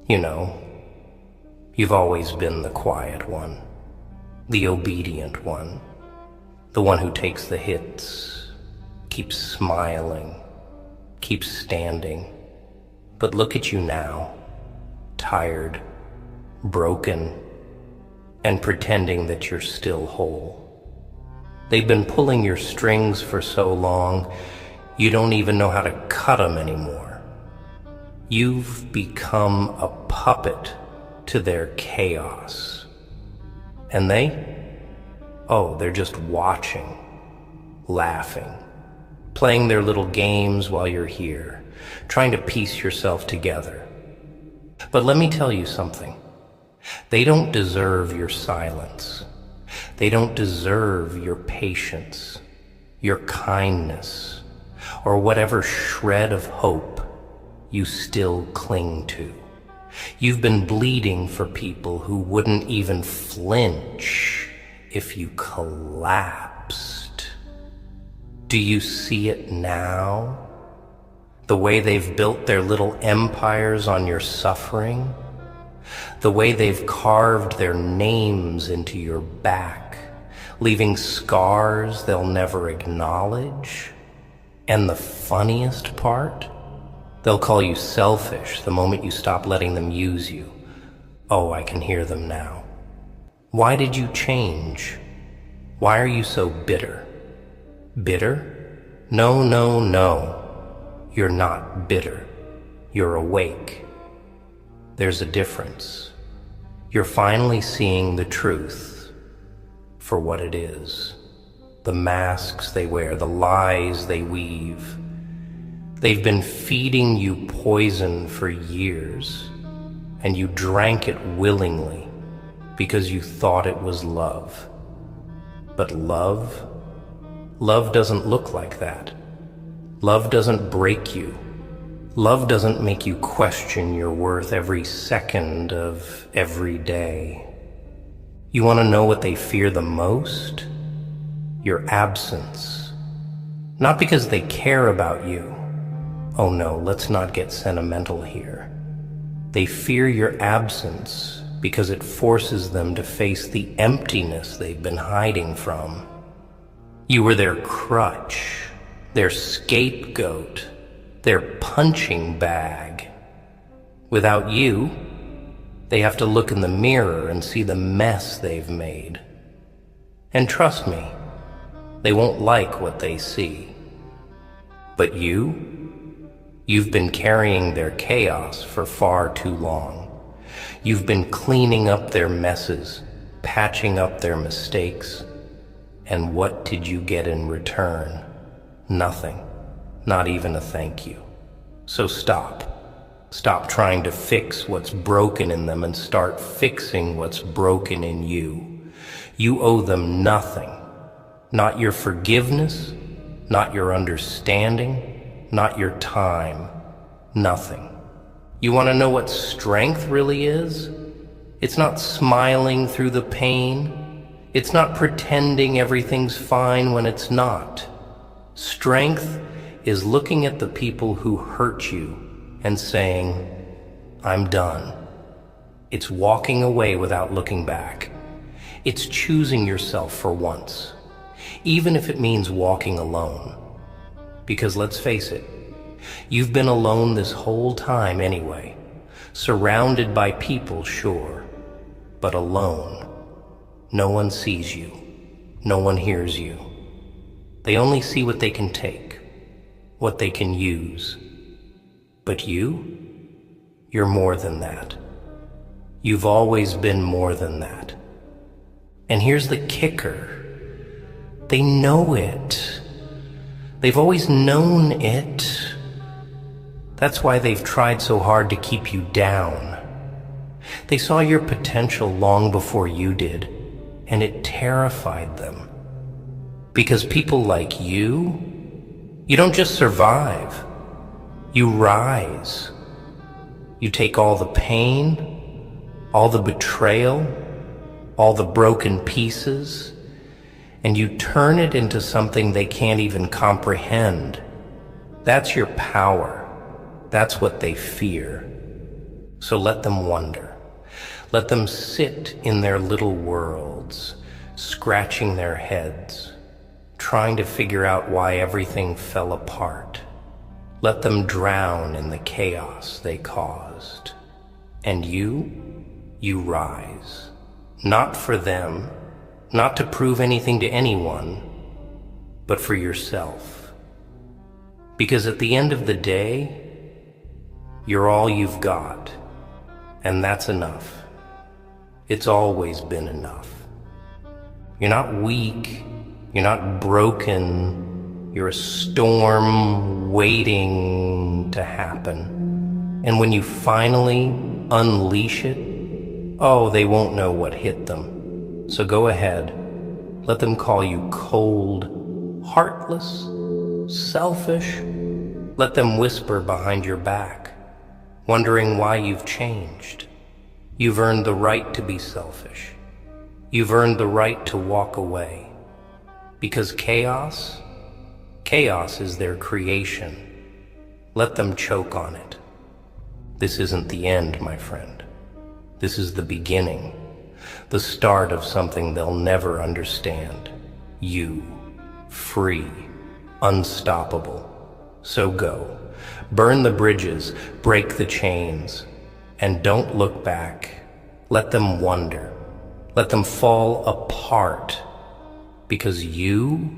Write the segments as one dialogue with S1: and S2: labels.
S1: You know, you've always been the quiet one, the obedient one, the one who takes the hits, keeps smiling, keeps standing. But look at you now, tired, broken, and pretending that you're still whole. They've been pulling your strings for so long, you don't even know how to cut them anymore. You've become a puppet to their chaos. And they're just watching, laughing, playing their little games while you're here, trying to piece yourself together. But let me tell you something. They don't deserve your silence. They don't deserve your patience, your kindness, or whatever shred of hope you still cling to. You've been bleeding for people who wouldn't even flinch if you collapsed. Do you see it now? The way they've built their little empires on your suffering? The way they've carved their names into your back, leaving scars they'll never acknowledge? And the funniest part? They'll call you selfish the moment you stop letting them use you. Oh, I can hear them now. Why did you change? Why are you so bitter? Bitter? No, no, no. You're not bitter. You're awake. There's a difference. You're finally seeing the truth for what it is. The masks they wear, the lies they weave. They've been feeding you poison for years, and you drank it willingly because you thought it was love. But love doesn't look like that. Love doesn't break you. Love doesn't make you question your worth every second of every day. You want to know what they fear the most? Your absence. Not because they care about you. Oh no, let's not get sentimental here. They fear your absence because it forces them to face the emptiness they've been hiding from. You were their crutch, their scapegoat, their punching bag. Without you, they have to look in the mirror and see the mess they've made. And trust me, they won't like what they see. But you've been carrying their chaos for far too long. You've been cleaning up their messes, patching up their mistakes. And what did you get in return? Nothing. Not even a thank you. So stop. Stop trying to fix what's broken in them and start fixing what's broken in you. You owe them nothing. Not your forgiveness, not your understanding, not your time. Nothing. You want to know what strength really is? It's not smiling through the pain. It's not pretending everything's fine when it's not. Strength is looking at the people who hurt you and saying, I'm done. It's walking away without looking back. It's choosing yourself for once, even if it means walking alone. Because let's face it, you've been alone this whole time anyway, surrounded by people, sure, but alone. No one sees you. No one hears you. They only see what they can take, what they can use. But you're more than that. You've always been more than that. And here's the kicker. They know it. They've always known it. That's why they've tried so hard to keep you down. They saw your potential long before you did, and it terrified them. Because people like you don't just survive. You rise. You take all the pain, all the betrayal, all the broken pieces, and you turn it into something they can't even comprehend. That's your power. That's what they fear. So let them wonder. Let them sit in their little worlds, scratching their heads, trying to figure out why everything fell apart. Let them drown in the chaos they caused. And you rise. Not for them, not to prove anything to anyone, but for yourself. Because at the end of the day, you're all you've got, and that's enough. It's always been enough. You're not weak, you're not broken, you're a storm waiting to happen. And when you finally unleash it, oh, they won't know what hit them. So go ahead, let them call you cold, heartless, selfish. Let them whisper behind your back, wondering why you've changed. You've earned the right to be selfish. You've earned the right to walk away. Because chaos is their creation. Let them choke on it. This isn't the end, my friend. This is the beginning, the start of something they'll never understand. You, free, unstoppable. So go, burn the bridges, break the chains, and don't look back. Let them wonder. Let them fall apart. Because you've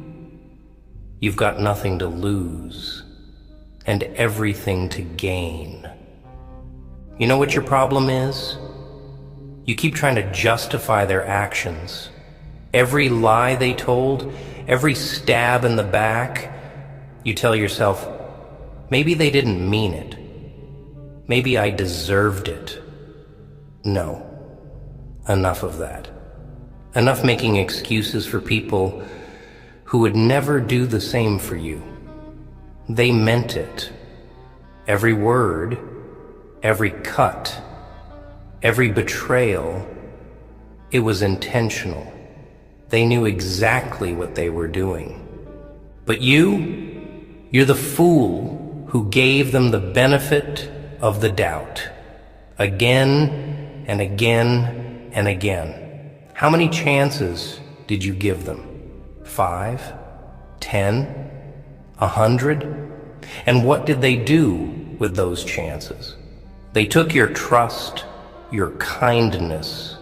S1: got nothing to lose and everything to gain. You know what your problem is? You keep trying to justify their actions. Every lie they told, every stab in the back, you tell yourself, maybe they didn't mean it. Maybe I deserved it. No, enough of that. Enough making excuses for people who would never do the same for you. They meant it. Every word, every cut, every betrayal, it was intentional. They knew exactly what they were doing. But you're the fool who gave them the benefit of the doubt. Again and again and again. How many chances did you give them? 5? 10? 100? And what did they do with those chances? They took your trust, your kindness,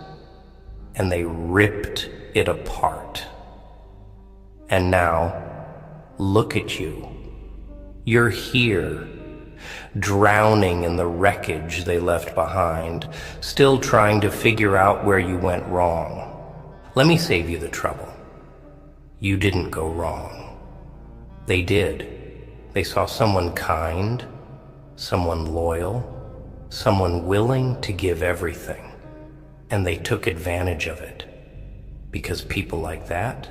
S1: and they ripped it apart. And now, look at you. You're here, drowning in the wreckage they left behind, still trying to figure out where you went wrong. Let me save you the trouble. You didn't go wrong. They did. They saw someone kind, someone loyal, someone willing to give everything, and they took advantage of it. Because people like that,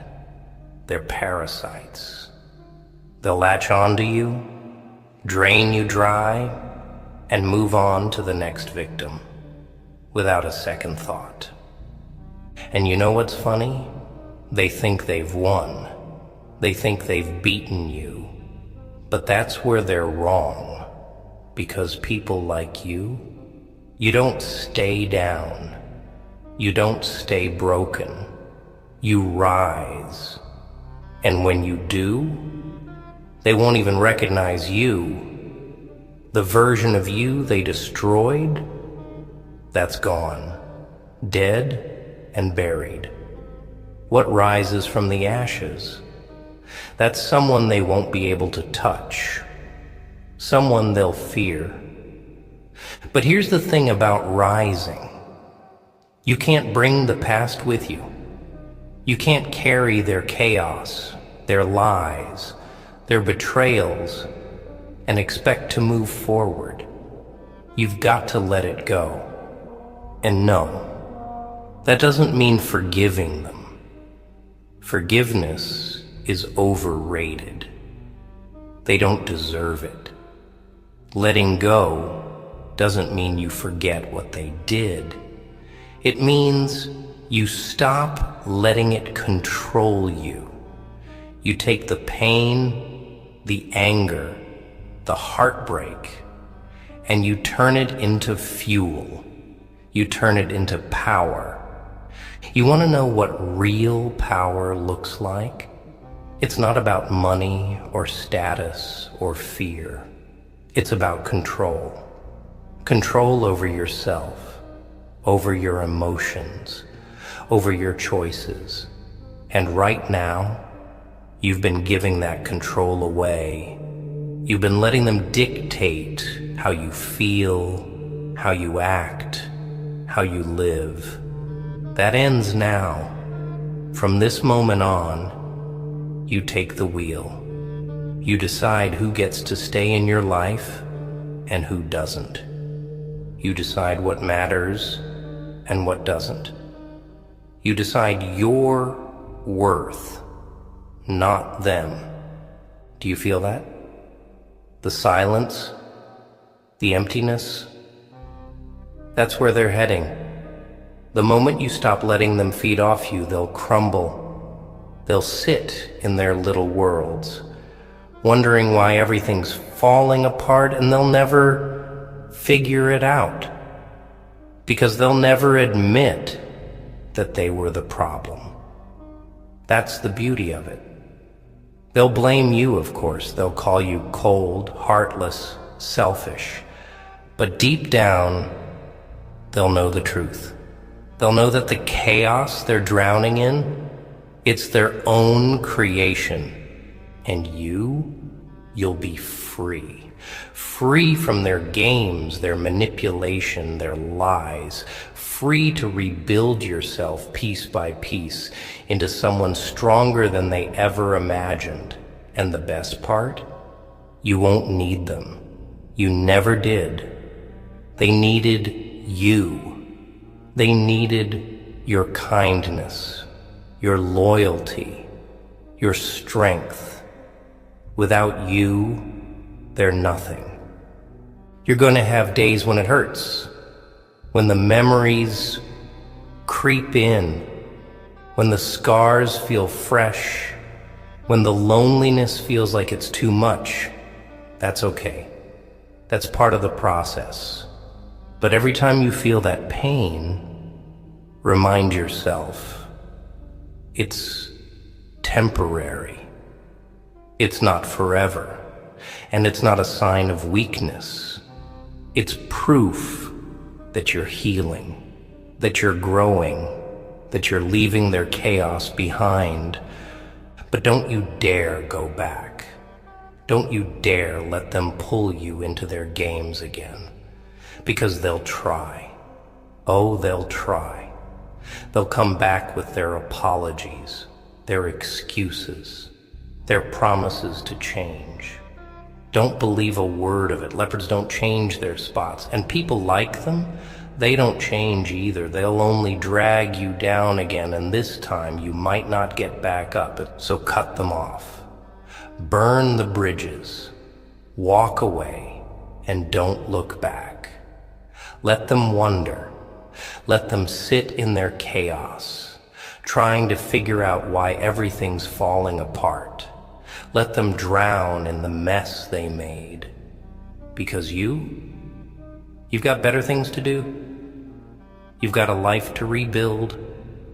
S1: they're parasites. They'll latch onto you, drain you dry, and move on to the next victim without a second thought. And you know what's funny? They think they've won. They think they've beaten you. But that's where they're wrong. Because people like you don't stay down. You don't stay broken. You rise. And when you do, they won't even recognize you. The version of you they destroyed, that's gone, dead and buried. What rises from the ashes? That's someone they won't be able to touch, someone they'll fear. But here's the thing about rising. You can't bring the past with you. You can't carry their chaos, their lies, their betrayals, and expect to move forward. You've got to let it go. And no, that doesn't mean forgiving them. Forgiveness is overrated. They don't deserve it. Letting go doesn't mean you forget what they did. It means you stop letting it control you. You take the pain, the anger, the heartbreak, and you turn it into fuel. You turn it into power. You want to know what real power looks like? It's not about money or status or fear. It's about control. Control over yourself, over your emotions, over your choices. And right now, you've been giving that control away. You've been letting them dictate how you feel, how you act, how you live. That ends now. From this moment on, you take the wheel. You decide who gets to stay in your life and who doesn't. You decide what matters and what doesn't. You decide your worth, not them. Do you feel that? The silence, the emptiness, that's where they're heading. The moment you stop letting them feed off you, they'll crumble. They'll sit in their little worlds, wondering why everything's falling apart, and they'll never figure it out, because they'll never admit that they were the problem. That's the beauty of it. They'll blame you, of course. They'll call you cold, heartless, selfish. But deep down, they'll know the truth. They'll know that the chaos they're drowning in, it's their own creation. And you'll be free. Free from their games, their manipulation, their lies. Free to rebuild yourself piece by piece into someone stronger than they ever imagined. And the best part? You won't need them. You never did. They needed you. They needed your kindness, your loyalty, your strength. Without you, they're nothing. You're going to have days when it hurts, when the memories creep in, when the scars feel fresh, when the loneliness feels like it's too much. That's okay. That's part of the process. But every time you feel that pain, remind yourself, it's temporary. It's not forever. And it's not a sign of weakness. It's proof that you're healing, that you're growing, that you're leaving their chaos behind. But don't you dare go back. Don't you dare let them pull you into their games again. Because they'll try. Oh, they'll try. They'll come back with their apologies, their excuses, their promises to change. Don't believe a word of it. Leopards don't change their spots. And people like them, they don't change either. They'll only drag you down again, and this time you might not get back up. So cut them off. Burn the bridges. Walk away, and don't look back. Let them wonder. Let them sit in their chaos, trying to figure out why everything's falling apart. Let them drown in the mess they made. Because you've got better things to do. You've got a life to rebuild,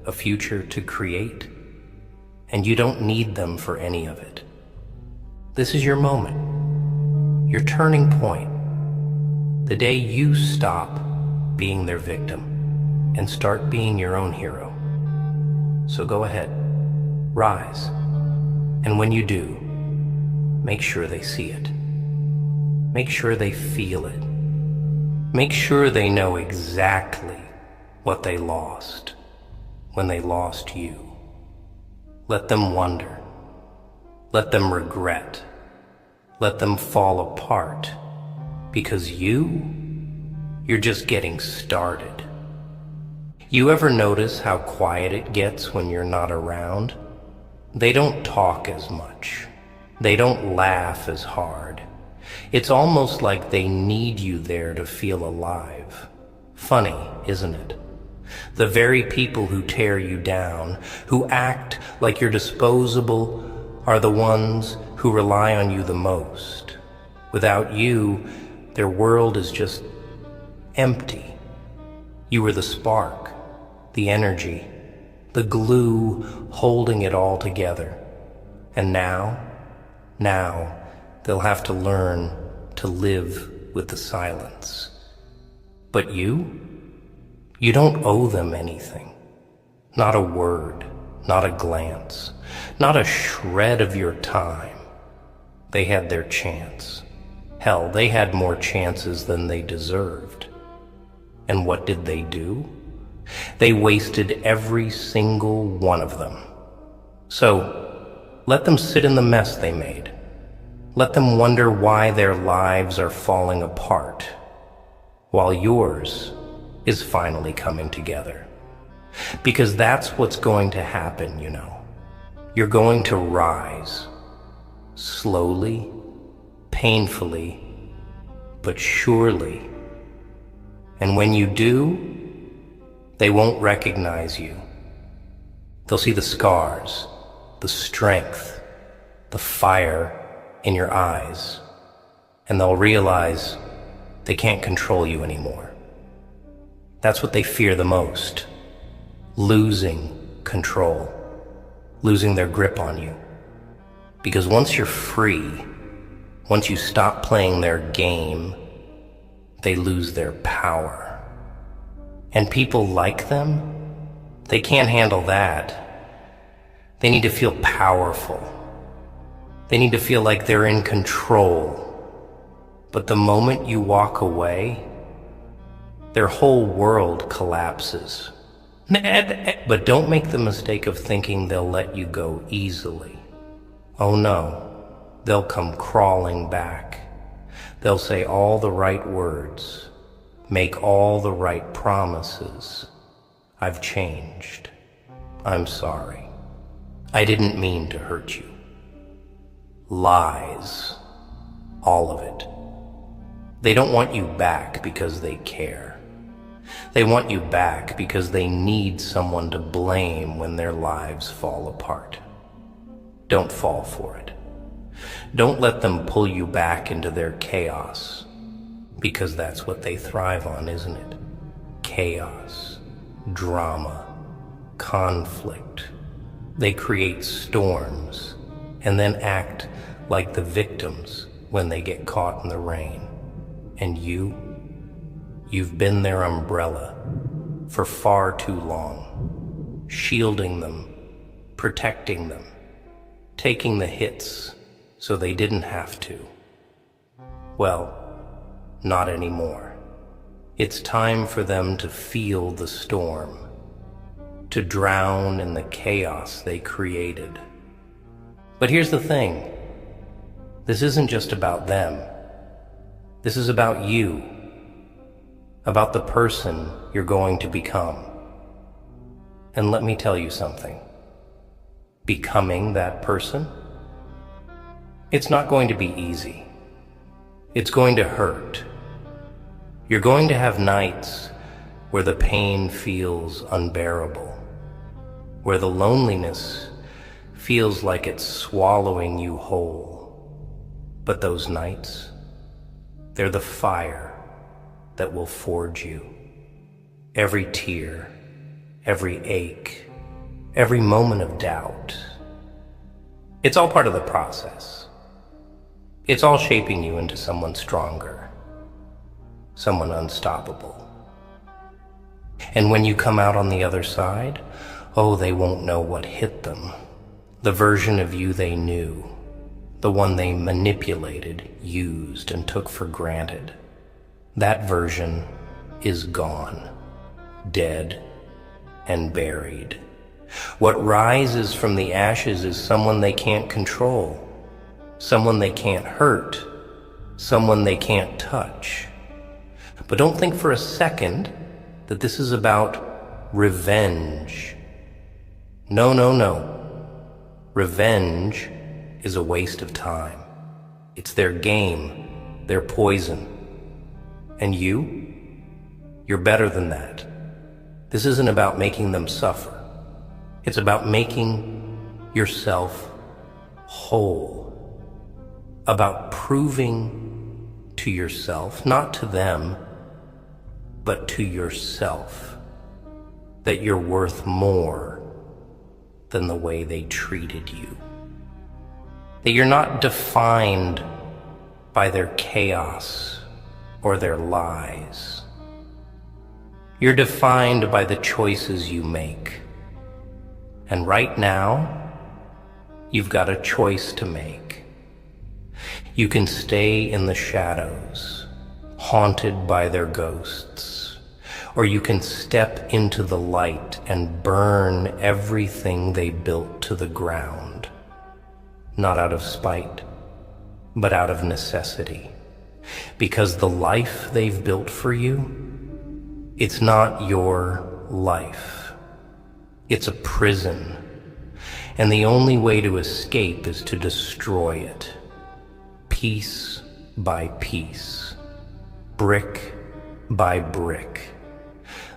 S1: a future to create, and you don't need them for any of it. This is your moment, your turning point. The day you stop being their victim and start being your own hero. So go ahead, rise, and when you do, make sure they see it. Make sure they feel it. Make sure they know exactly what they lost when they lost you. Let them wonder. Let them regret. Let them fall apart. Because you're just getting started. You ever notice how quiet it gets when you're not around? They don't talk as much. They don't laugh as hard. It's almost like they need you there to feel alive. Funny, isn't it? The very people who tear you down, who act like you're disposable, are the ones who rely on you the most. Without you, Their world is just empty. You were the spark, the energy, the glue holding it all together. And now they'll have to learn to live with the silence. But you don't owe them anything. Not a word, not a glance, not a shred of your time. They had their chance. Hell, they had more chances than they deserved. And what did they do? They wasted every single one of them. So, let them sit in the mess they made. Let them wonder why their lives are falling apart, while yours is finally coming together. Because that's what's going to happen, you know. You're going to rise, slowly, painfully, but surely. And when you do, they won't recognize you. They'll see the scars, the strength, the fire in your eyes, and they'll realize they can't control you anymore. That's what they fear the most. Losing control, losing their grip on you. Because once you're free, once you stop playing their game, they lose their power. And people like them, they can't handle that. They need to feel powerful. They need to feel like they're in control. But the moment you walk away, their whole world collapses. But don't make the mistake of thinking they'll let you go easily. Oh no, they'll come crawling back. They'll say all the right words, make all the right promises. I've changed. I'm sorry. I didn't mean to hurt you. Lies. All of it. They don't want you back because they care. They want you back because they need someone to blame when their lives fall apart. Don't fall for it. Don't let them pull you back into their chaos, because that's what they thrive on, isn't it? Chaos, drama, conflict. They create storms and then act like the victims when they get caught in the rain. And you've been their umbrella for far too long, shielding them, protecting them, taking the hits so they didn't have to. Well, not anymore. It's time for them to feel the storm, to drown in the chaos they created. But here's the thing. This isn't just about them. This is about you, about the person you're going to become. And let me tell you something. Becoming that person, it's not going to be easy. It's going to hurt. You're going to have nights where the pain feels unbearable, where the loneliness feels like it's swallowing you whole. But those nights, they're the fire that will forge you. Every tear, every ache, every moment of doubt. It's all part of the process. It's all shaping you into someone stronger, someone unstoppable. And when you come out on the other side, oh, they won't know what hit them. The version of you they knew, the one they manipulated, used, and took for granted. That version is gone, dead and buried. What rises from the ashes is someone they can't control, someone they can't hurt, someone they can't touch. But don't think for a second that this is about revenge. No, no, no. Revenge is a waste of time. It's their game, their poison. And you're better than that. This isn't about making them suffer. It's about making yourself whole. About proving to to yourself, not to them, but to yourself, that you're worth more than the way they treated you. That you're not defined by their chaos or their lies. You're defined by the choices you make. And right now, you've got a choice to make. You can stay in the shadows, haunted by their ghosts, or you can step into the light and burn everything they built to the ground, not out of spite, but out of necessity. Because the life they've built for you, it's not your life. It's a prison, and the only way to escape is to destroy it, piece by piece, brick by brick,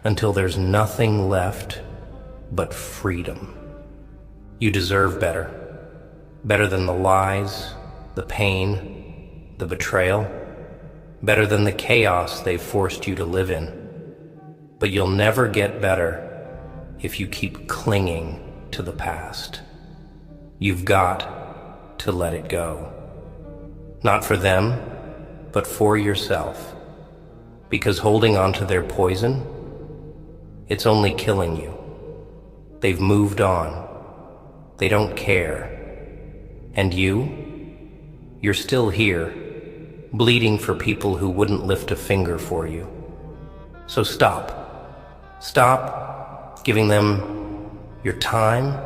S1: until there's nothing left but freedom. You deserve better. Better than the lies, the pain, the betrayal. Better than the chaos they've forced you to live in. But you'll never get better if you keep clinging to the past. You've got to let it go. Not for them, but for yourself. Because holding on to their poison, it's only killing you. They've moved on. They don't care. And you're still here, bleeding for people who wouldn't lift a finger for you. So stop. Stop giving them your time,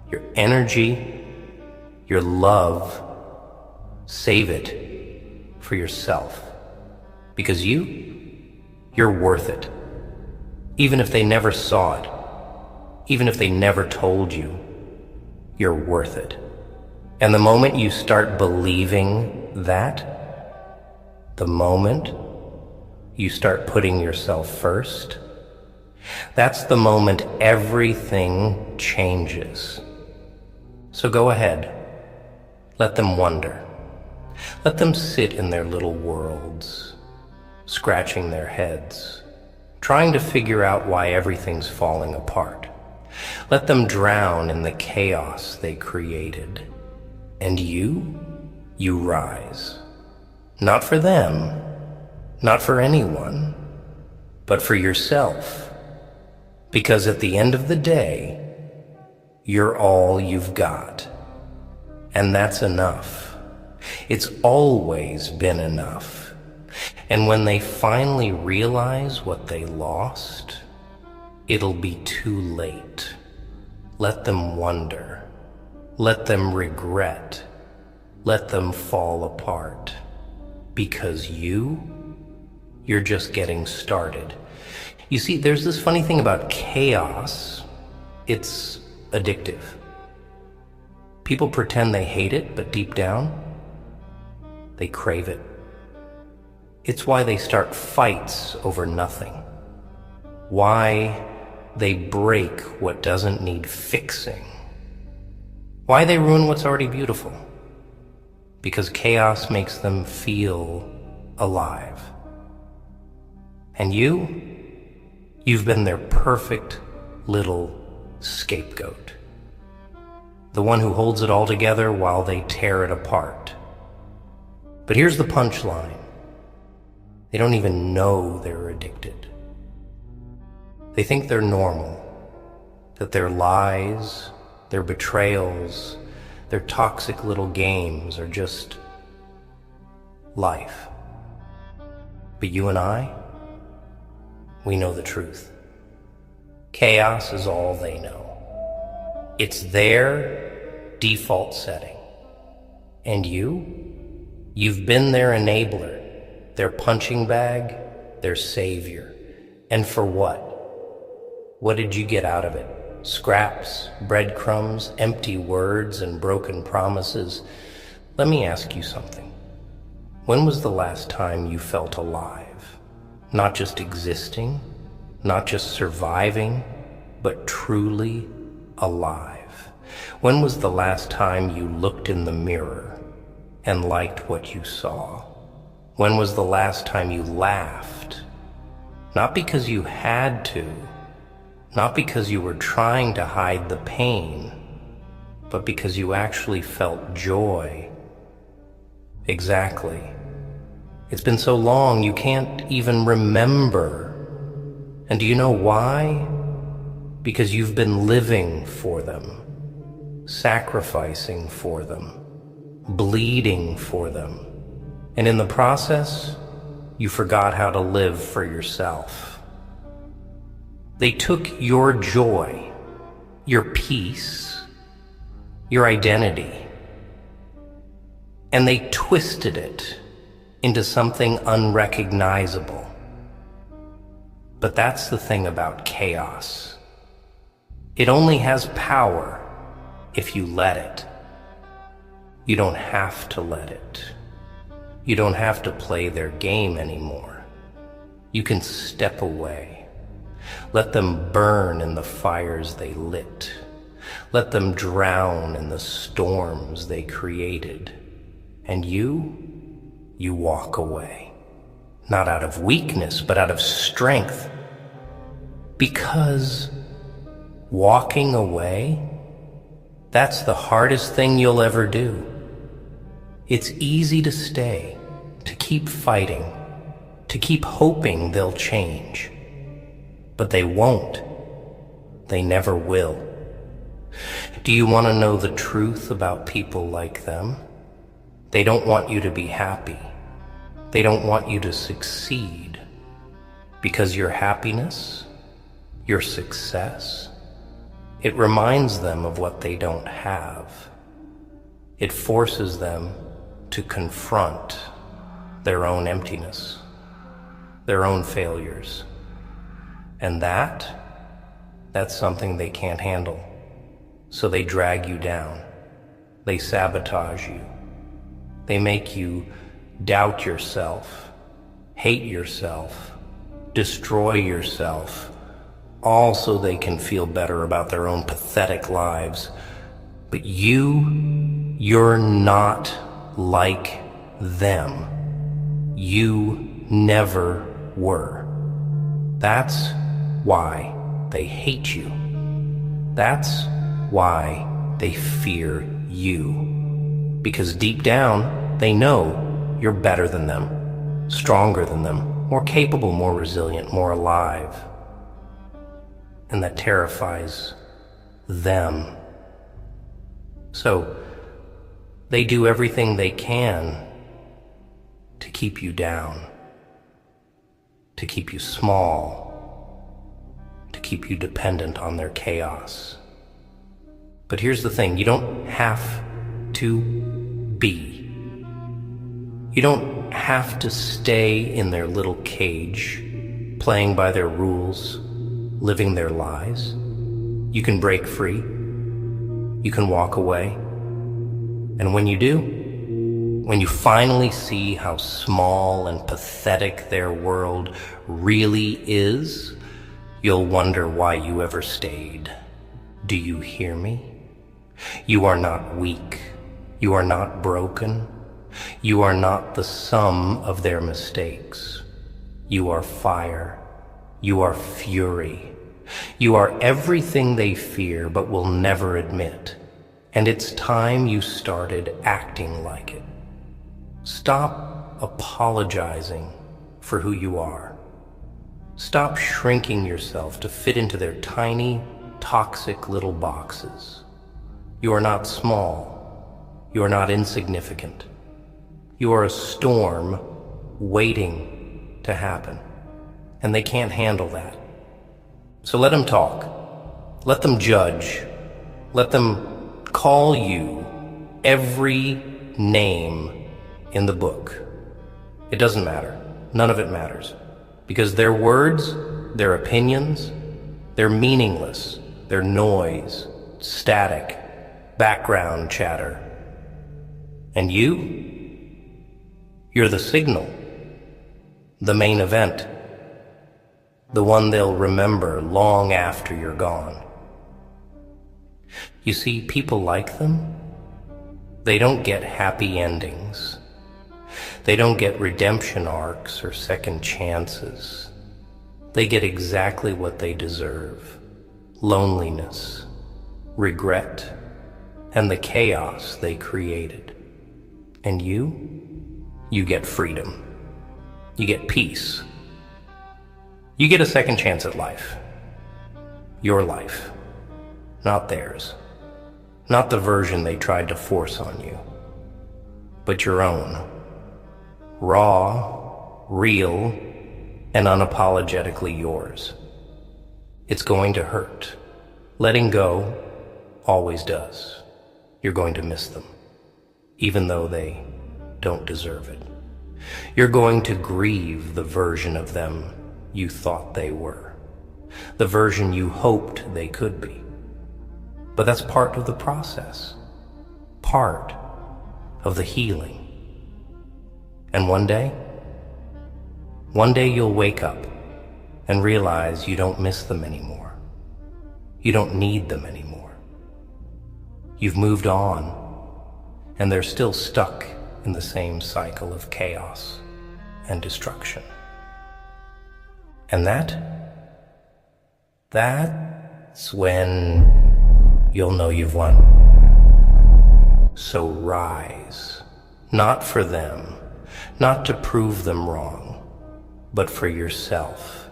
S1: your energy, your love. Save it for yourself. Because you're worth it. Even if they never saw it, even if they never told you, you're worth it. And the moment you start believing that, the moment you start putting yourself first, that's the moment everything changes. So go ahead. Let them wonder. Let them sit in their little worlds, scratching their heads, trying to figure out why everything's falling apart. Let them drown in the chaos they created. And you rise. Not for them, not for anyone, but for yourself. Because at the end of the day, you're all you've got. And that's enough. It's always been enough. And when they finally realize what they lost, it'll be too late. Let them wonder. Let them regret. Let them fall apart. Because you're just getting started. You see, there's this funny thing about chaos. It's addictive. People pretend they hate it, but deep down, they crave it. It's why they start fights over nothing. Why they break what doesn't need fixing. Why they ruin what's already beautiful. Because chaos makes them feel alive. And you've been their perfect little scapegoat. The one who holds it all together while they tear it apart. But here's the punchline. They don't even know they're addicted. They think they're normal, that their lies, their betrayals, their toxic little games are just life. But you and I, we know the truth. Chaos is all they know. It's their default setting. And you've been their enabler, their punching bag, their savior. And for what? What did you get out of it? Scraps, breadcrumbs, empty words, and broken promises. Let me ask you something. When was the last time you felt alive? Not just existing, not just surviving, but truly alive. When was the last time you looked in the mirror and liked what you saw? When was the last time you laughed? Not because you had to, not because you were trying to hide the pain, but because you actually felt joy. Exactly. It's been so long you can't even remember. And do you know why? Because you've been living for them, sacrificing for them, bleeding for them. And in the process, you forgot how to live for yourself. They took your joy, your peace, your identity, and they twisted it into something unrecognizable. But that's the thing about chaos. It only has power if you let it. You don't have to let it. You don't have to play their game anymore. You can step away. Let them burn in the fires they lit. Let them drown in the storms they created. And you walk away. Not out of weakness, but out of strength. Because walking away, that's the hardest thing you'll ever do. It's easy to stay, to keep fighting, to keep hoping they'll change. But they won't. They never will. Do you want to know the truth about people like them? They don't want you to be happy. They don't want you to succeed. Because your happiness, your success, it reminds them of what they don't have. It forces them to confront their own emptiness, their own failures. And that's something they can't handle. So they drag you down. They sabotage you. They make you doubt yourself, hate yourself, destroy yourself, all so they can feel better about their own pathetic lives. But you're not like them. You never were. That's why they hate you. That's why they fear you. Because deep down, they know you're better than them, stronger than them, more capable, more resilient, more alive. And that terrifies them. So they do everything they can to keep you down, to keep you small, to keep you dependent on their chaos. But here's the thing, you don't have to be. You don't have to stay in their little cage, playing by their rules, living their lies. You can break free. You can walk away. And when you do, when you finally see how small and pathetic their world really is, you'll wonder why you ever stayed. Do you hear me? You are not weak. You are not broken. You are not the sum of their mistakes. You are fire. You are fury. You are everything they fear but will never admit. And it's time you started acting like it. Stop apologizing for who you are. Stop shrinking yourself to fit into their tiny, toxic little boxes. You are not small. You are not insignificant. You are a storm waiting to happen. And they can't handle that. So let them talk. Let them judge. Let them call you every name in the book. It doesn't matter. None of it matters. Because their words, their opinions, they're meaningless. They're noise, static, background chatter. And you're the signal, the main event, the one they'll remember long after you're gone. You see, people like them, they don't get happy endings. They don't get redemption arcs or second chances. They get exactly what they deserve: loneliness, regret, and the chaos they created. And you get freedom. You get peace. You get a second chance at life. Your life, not theirs. Not the version they tried to force on you, but your own. Raw, real, and unapologetically yours. It's going to hurt. Letting go always does. You're going to miss them, even though they don't deserve it. You're going to grieve the version of them you thought they were, the version you hoped they could be. But that's part of the process, part of the healing. And one day you'll wake up and realize you don't miss them anymore. You don't need them anymore. You've moved on, and they're still stuck in the same cycle of chaos and destruction. And that's when you'll know you've won. So rise, not for them, not to prove them wrong, but for yourself,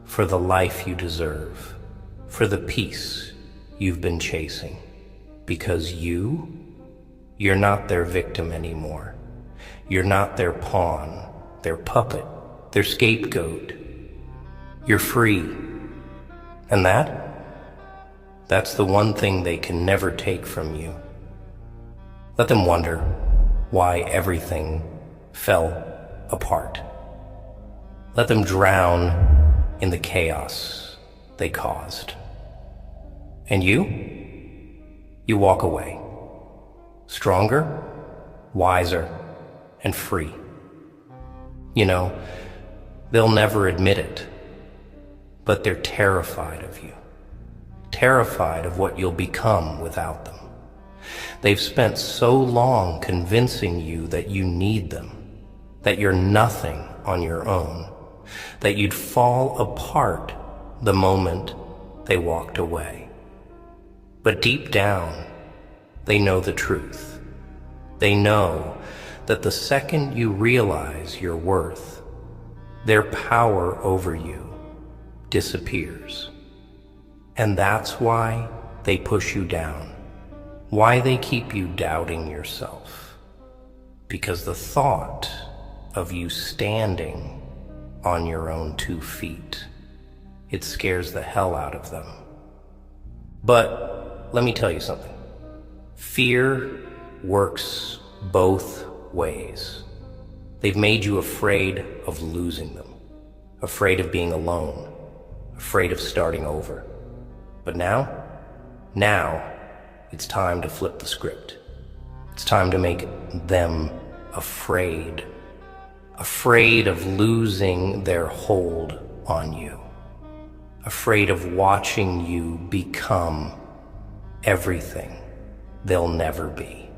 S1: for the life you deserve, for the peace you've been chasing. Because you're not their victim anymore. You're not their pawn, their puppet, their scapegoat. You're free. And that's the one thing they can never take from you. Let them wonder why everything fell apart. Let them drown in the chaos they caused. And you walk away, stronger, wiser, and free. You know, they'll never admit it, but they're terrified of you, terrified of what you'll become without them. They've spent so long convincing you that you need them, that you're nothing on your own, that you'd fall apart the moment they walked away. But deep down, they know the truth. They know that the second you realize your worth, their power over you disappears. And that's why they push you down, why they keep you doubting yourself. Because the thought of you standing on your own 2 feet, it scares the hell out of them. But let me tell you something. Fear works both ways. They've made you afraid of losing them, afraid of being alone, afraid of starting over. But now it's time to flip the script. It's time to make them afraid of losing their hold on you, afraid of watching you become everything they'll never be,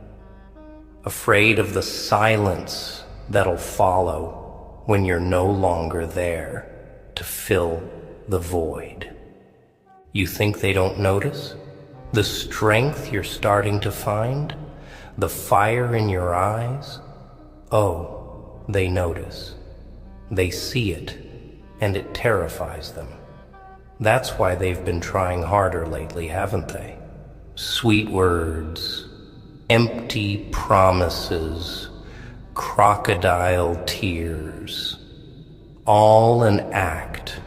S1: afraid of the silence that'll follow when you're no longer there to fill the void. You think they don't notice? The strength you're starting to find? The fire in your eyes? Oh, they notice. They see it, and it terrifies them. That's why they've been trying harder lately, haven't they? Sweet words, empty promises, crocodile tears, all an act,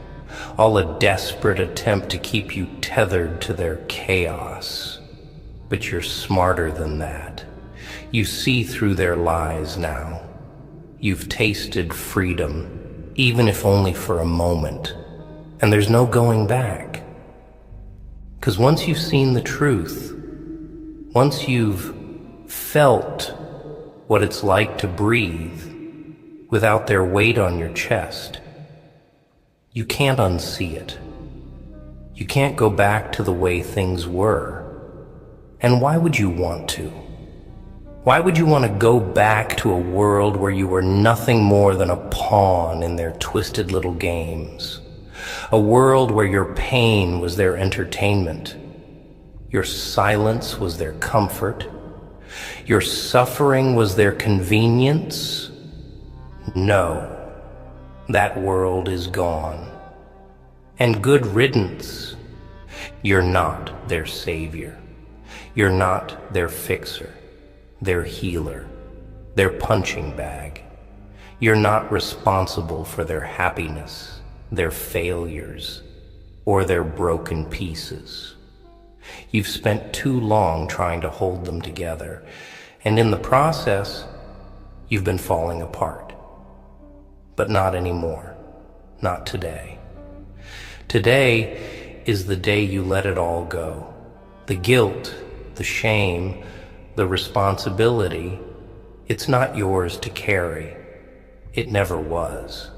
S1: all a desperate attempt to keep you tethered to their chaos. But you're smarter than that. You see through their lies now. You've tasted freedom, even if only for a moment, and there's no going back. 'Cause once you've seen the truth, once you've felt what it's like to breathe without their weight on your chest, you can't unsee it. You can't go back to the way things were. And why would you want to? Why would you want to go back to a world where you were nothing more than a pawn in their twisted little games? A world where your pain was their entertainment, your silence was their comfort, your suffering was their convenience? No, that world is gone. And good riddance. You're not their savior. You're not their fixer, their healer, their punching bag. You're not responsible for their happiness, their failures, or their broken pieces. You've spent too long trying to hold them together, and in the process, you've been falling apart. But not anymore. Not today. Today is the day you let it all go. The guilt, the shame, the responsibility, it's not yours to carry. It never was.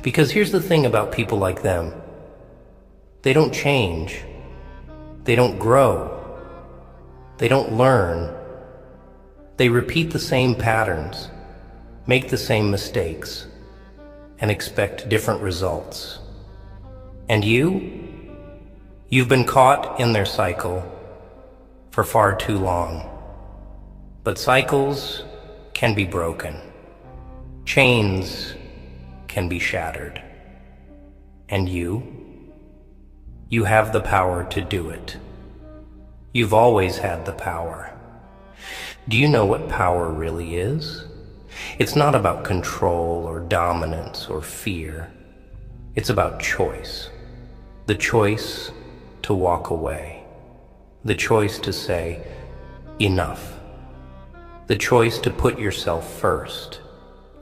S1: Because here's the thing about people like them. They don't change. They don't grow. They don't learn. They repeat the same patterns, make the same mistakes, and expect different results. And you've been caught in their cycle for far too long. But cycles can be broken. Chains can be shattered. And you have the power to do it. You've always had the power. Do you know what power really is? It's not about control or dominance or fear. It's about choice. The choice to walk away. The choice to say, enough. The choice to put yourself first,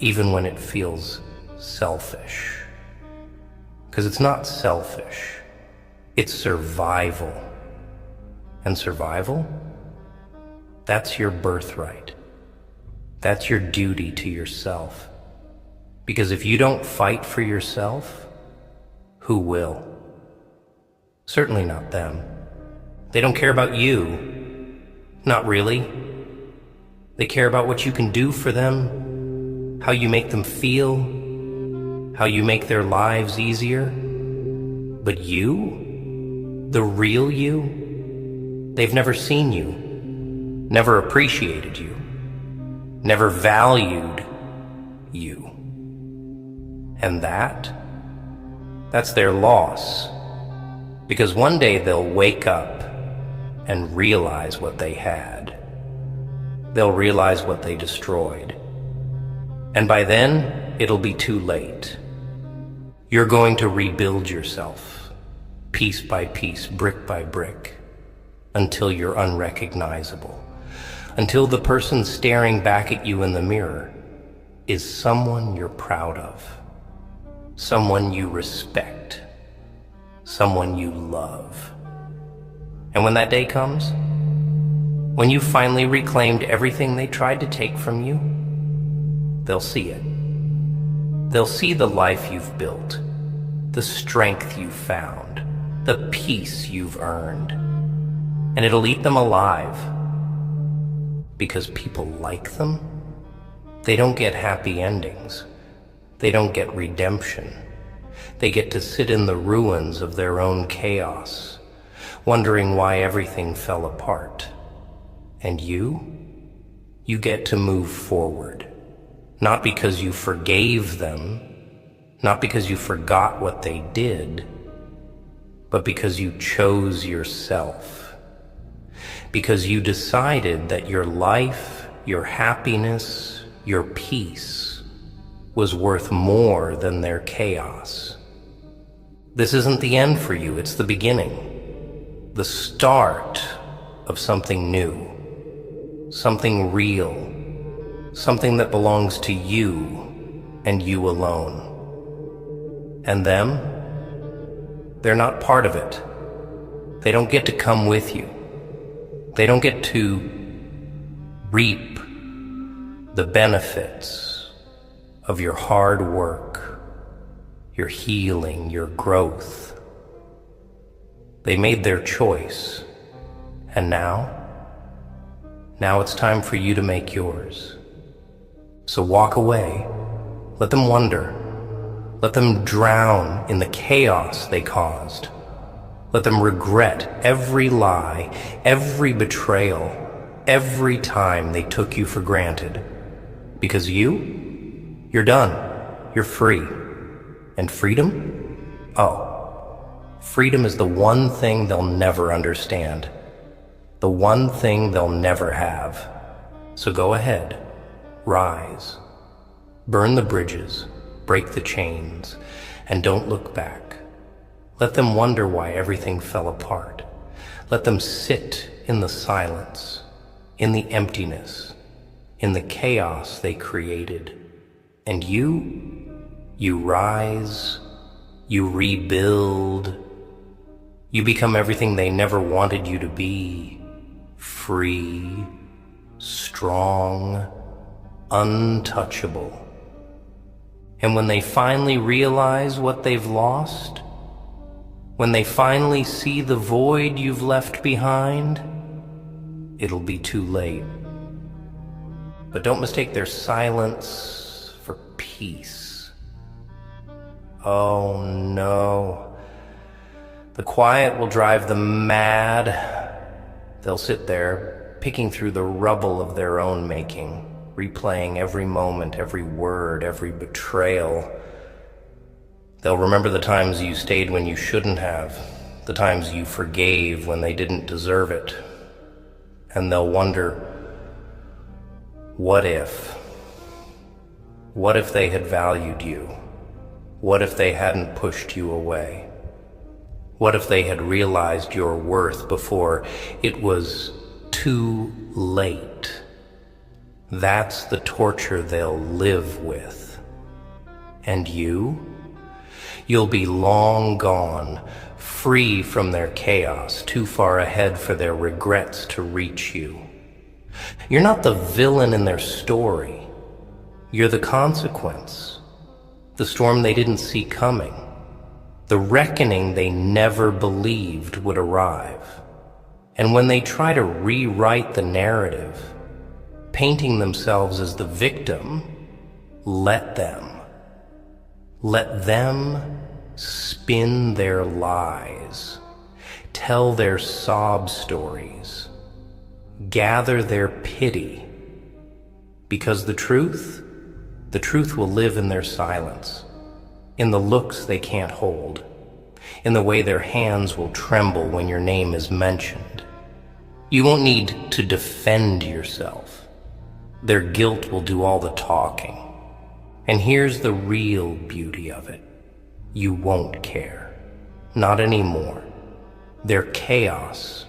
S1: even when it feels selfish. Because it's not selfish. It's survival. And survival? That's your birthright. That's your duty to yourself. Because if you don't fight for yourself, who will? Certainly not them. They don't care about you. Not really. They care about what you can do for them, how you make them feel, how you make their lives easier. But you, the real you, they've never seen you, never appreciated you, never valued you. And that's their loss. Because one day they'll wake up and realize what they had. They'll realize what they destroyed. And by then, it'll be too late. You're going to rebuild yourself, piece by piece, brick by brick, until you're unrecognizable. Until the person staring back at you in the mirror is someone you're proud of, someone you respect, someone you love. And when that day comes, when you've finally reclaimed everything they tried to take from you, they'll see it. They'll see the life you've built, the strength you've found, the peace you've earned. And it'll eat them alive. Because people like them, they don't get happy endings. They don't get redemption. They get to sit in the ruins of their own chaos, wondering why everything fell apart. And you get to move forward. Not because you forgave them, not because you forgot what they did, but because you chose yourself. Because you decided that your life, your happiness, your peace was worth more than their chaos. This isn't the end for you, it's the beginning. The start of something new. Something real. Something that belongs to you and you alone. And them? They're not part of it. They don't get to come with you. They don't get to reap the benefits of your hard work, your healing, your growth. They made their choice, and now Now it's time for you to make yours. So walk away. Let them wonder. Let them drown in the chaos they caused. Let them regret every lie, every betrayal, every time they took you for granted. Because you're done. You're free. And freedom? Oh, freedom is the one thing they'll never understand. The one thing they'll never have. So go ahead. Rise. Burn the bridges. Break the chains. And don't look back. Let them wonder why everything fell apart. Let them sit in the silence, in the emptiness, in the chaos they created. And you rise, you rebuild, you become everything they never wanted you to be. Free, strong, untouchable. And when they finally realize what they've lost, when they finally see the void you've left behind, it'll be too late. But don't mistake their silence for peace. Oh no. The quiet will drive them mad. They'll sit there, picking through the rubble of their own making, replaying every moment, every word, every betrayal. They'll remember the times you stayed when you shouldn't have, the times you forgave when they didn't deserve it. And they'll wonder, what if? What if they had valued you? What if they hadn't pushed you away? What if they had realized your worth before it was too late? That's the torture they'll live with. And you'll be long gone, free from their chaos, too far ahead for their regrets to reach you. You're not the villain in their story. You're the consequence, the storm they didn't see coming, the reckoning they never believed would arrive. And when they try to rewrite the narrative, painting themselves as the victim, let them spin their lies, tell their sob stories, gather their pity, because the truth will live in their silence, in the looks they can't hold, in the way their hands will tremble when your name is mentioned. You won't need to defend yourself. Their guilt will do all the talking. And here's the real beauty of it. You won't care. Not anymore. Their chaos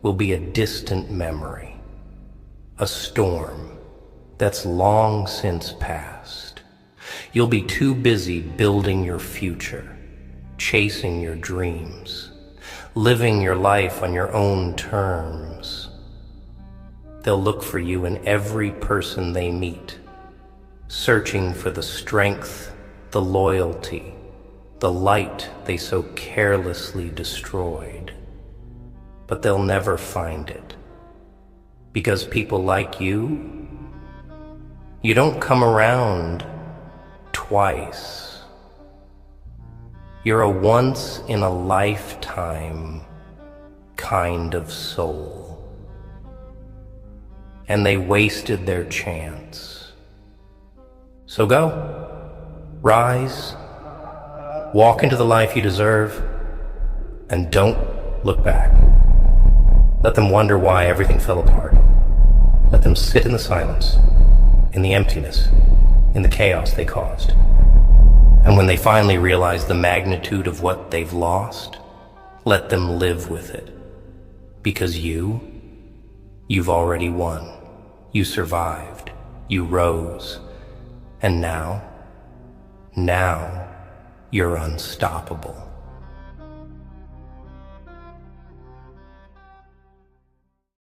S1: will be a distant memory. A storm that's long since passed. You'll be too busy building your future, chasing your dreams, living your life on your own terms. They'll look for you in every person they meet, searching for the strength, the loyalty, the light they so carelessly destroyed. But they'll never find it. Because people like you don't come around twice. You're a once-in-a-lifetime kind of soul. And they wasted their chance. So go, rise, walk into the life you deserve, and don't look back. Let them wonder why everything fell apart. Let them sit in the silence, in the emptiness, in the chaos they caused. And when they finally realize the magnitude of what they've lost, let them live with it. Because you've already won. You survived. You rose. And now you're unstoppable.